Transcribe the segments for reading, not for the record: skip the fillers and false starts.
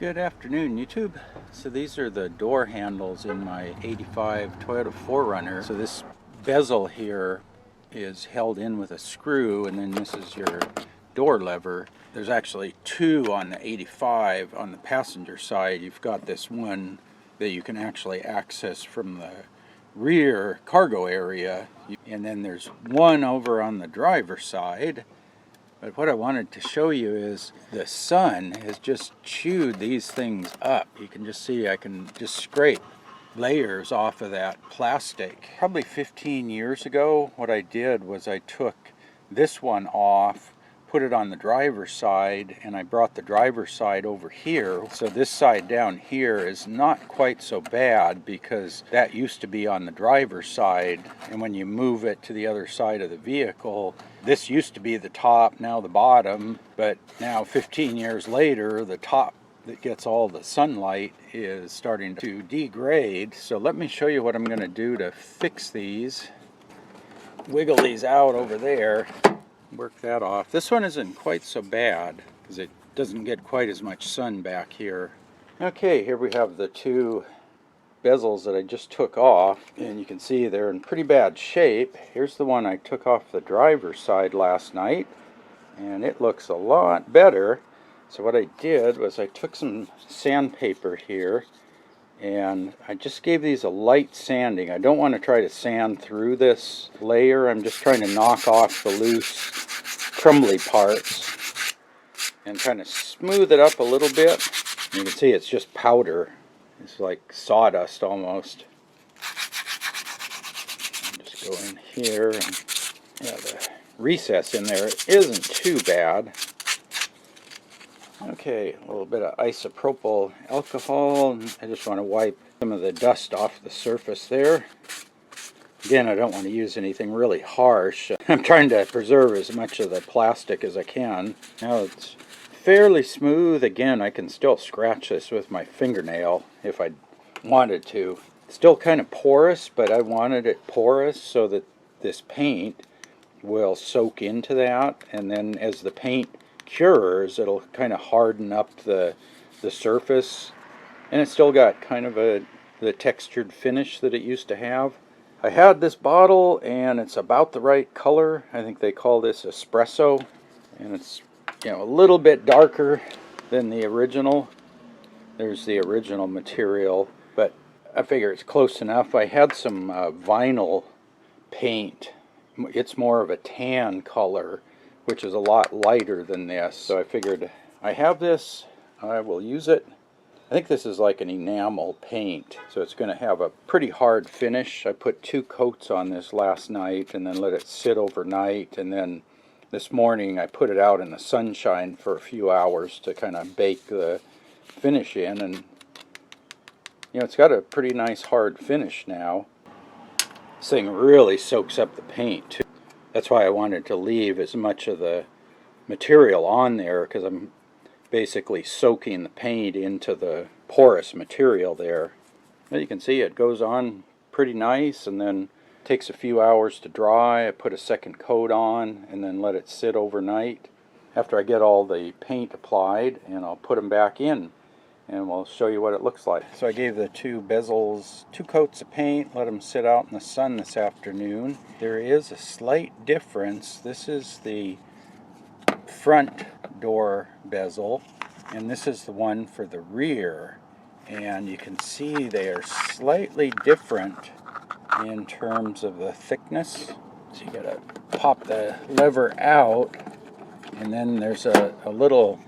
Good afternoon, YouTube. So these are the door handles in my 85 Toyota 4Runner. So this bezel here is held in with a screw, and then this is your door lever. There's actually two on the 85 on the passenger side. You've got this one that you can actually access from the rear cargo area, and then there's one over on the driver's side. But what I wanted to show you is the sun has just chewed these things up. You can just see I can just scrape layers off of that plastic. Probably 15 years ago, what I did was I took this one off, put it on the driver's side, and I brought the driver's side over here. So this side down here is not quite so bad because that used to be on the driver's side, and when you move it to the other side of the vehicle, this used to be the top, now the bottom, but now 15 years later, the top that gets all the sunlight is starting to degrade. So let me show you what I'm going to do to fix these. Wiggle these out over there. Work that off. This one isn't quite so bad because it doesn't get quite as much sun back here. Okay, here we have the two bezels that I just took off, and you can see they're in pretty bad shape. Here's the one I took off the driver's side last night, and it looks a lot better. So what I did was I took some sandpaper here, and I just gave these a light sanding. I don't want to try to sand through this layer. I'm just trying to knock off the loose, crumbly parts and kind of smooth it up a little bit. You can see it's just powder. It's like sawdust almost. I'll just go in here, and yeah, the recess in there isn't too bad. Okay, a little bit of isopropyl alcohol. I just want to wipe some of the dust off the surface there. Again, I don't want to use anything really harsh. I'm trying to preserve as much of the plastic as I can. Now it's fairly smooth. Again, I can still scratch this with my fingernail if I wanted to. It's still kind of porous, but I wanted it porous so that this paint will soak into that, and then as the paint cures, it'll kind of harden up the surface, and it's still got kind of the textured finish that it used to have. I had this bottle, and it's about the right color. I think they call this espresso, and it's, you know, a little bit darker than the original. There's the original material, but I figure it's close enough. I had some vinyl paint. It's more of a tan color, which is a lot lighter than this. So I figured I have this, I will use it. I think this is like an enamel paint, so it's going to have a pretty hard finish. I put 2 coats on this last night and then let it sit overnight, and then this morning I put it out in the sunshine for a few hours to kind of bake the finish in, and you know, it's got a pretty nice hard finish now. This thing really soaks up the paint too. That's why I wanted to leave as much of the material on there, because I'm basically soaking the paint into the porous material there. But you can see it goes on pretty nice, and then takes a few hours to dry. I put a second coat on and then let it sit overnight after I get all the paint applied, and I'll put them back in and we'll show you what it looks like. So I gave the 2 bezels 2 coats of paint, let them sit out in the sun this afternoon. There is a slight difference. This is the front door bezel, and this is the one for the rear, and you can see they are slightly different in terms of the thickness. So you gotta pop the lever out, and then there's a little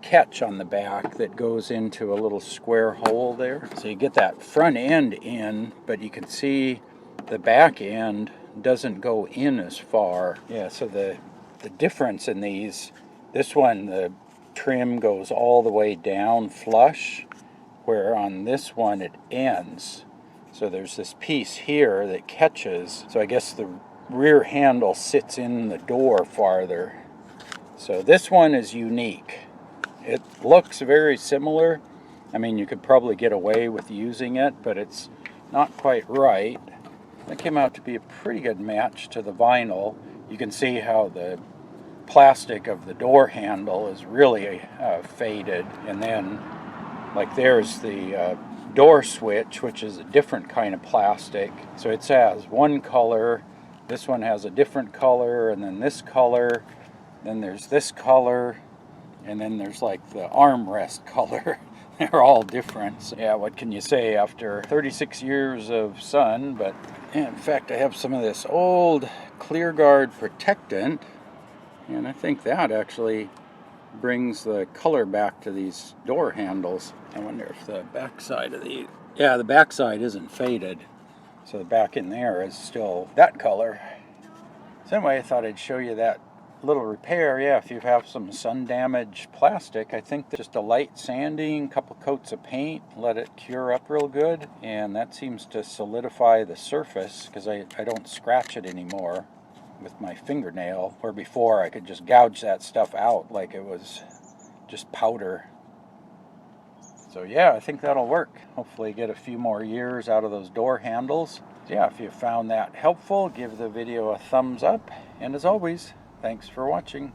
catch on the back that goes into a little square hole there. So you get that front end in, but you can see the back end doesn't go in as far. Yeah, so the difference in these, this one, the trim goes all the way down flush, where on this one it ends. So there's this piece here that catches. So I guess the rear handle sits in the door farther. So this one is unique. It looks very similar. I mean, you could probably get away with using it, but it's not quite right. That came out to be a pretty good match to the vinyl. You can see how the plastic of the door handle is really faded, and then like there's the door switch, which is a different kind of plastic. So it has one color, this one has a different color, and then this color, then there's this color, and then there's like the armrest color. They're all different. So yeah, what can you say after 36 years of sun? But yeah, in fact, I have some of this old ClearGuard protectant, and I think that actually brings the color back to these door handles. I wonder if the backside of the, yeah, the backside isn't faded, so the back in there is still that color. So anyway, I thought I'd show you that little repair. Yeah, if you have some sun damaged plastic, I think just a light sanding, a couple coats of paint, let it cure up real good, and that seems to solidify the surface, because I don't scratch it anymore with my fingernail, where before I could just gouge that stuff out like it was just powder. So yeah, I think that'll work. Hopefully get a few more years out of those door handles. So yeah, if you found that helpful, give the video a thumbs up, and as always, thanks for watching.